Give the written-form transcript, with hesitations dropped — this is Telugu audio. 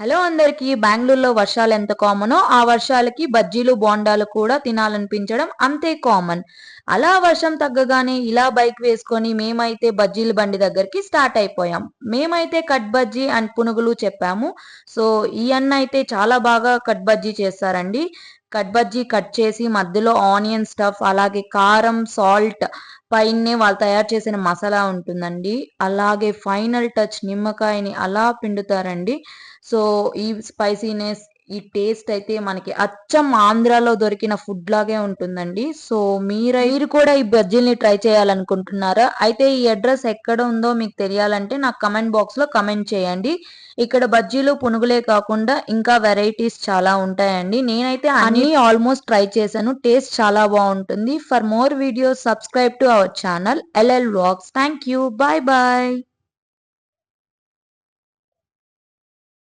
హలో అందరికి. బెంగళూరులో వర్షాలు ఎంత కామనో ఆ వర్షాలకి బజ్జీలు బోండాలు కూడా తినాలనిపించడం అంతే కామన్. అలా వర్షం తగ్గగానే ఇలా బైక్ వేసుకొని మేమైతే బజ్జీల బండి దగ్గరికి స్టార్ట్ అయిపోయాం. మేమైతే కట్ బజ్జీ అండ్ పునుగులు చెప్పాము. సో ఈ అన్న అయితే చాలా బాగా కట్ బజ్జీ చేస్తారండి. కట్ బజ్జీ కట్ చేసి మధ్యలో ఆనియన్ స్టఫ్, అలాగే కారం, సాల్ట్, పైనే వాళ్ళు తయారు చేసిన మసాలా ఉంటుందండి. అలాగే ఫైనల్ టచ్ నిమ్మకాయని అలా పిండుతారండి. సో ఈ స్పైసీనెస్, ఈ టేస్ట్ అయితే మనకి అచ్చం ఆంధ్రాలో దొరికిన ఫుడ్ లాగే ఉంటుందండి. సో మీరు కూడా ఈ బజ్జీల్ని ట్రై చేయాలనుకుంటున్నారా? అయితే ఈ అడ్రస్ ఎక్కడ ఉందో మీకు తెలియాలంటే నాకు కమెంట్ బాక్స్ లో కమెంట్ చేయండి. ఇక్కడ బజ్జీలు పునుగులే కాకుండా ఇంకా వెరైటీస్ చాలా ఉంటాయండి. నేనైతే అన్ని ఆల్మోస్ట్ ట్రై చేశాను. టేస్ట్ చాలా బాగుంటుంది. For more videos subscribe to our channel LL Vlogs. Thank you. Bye bye.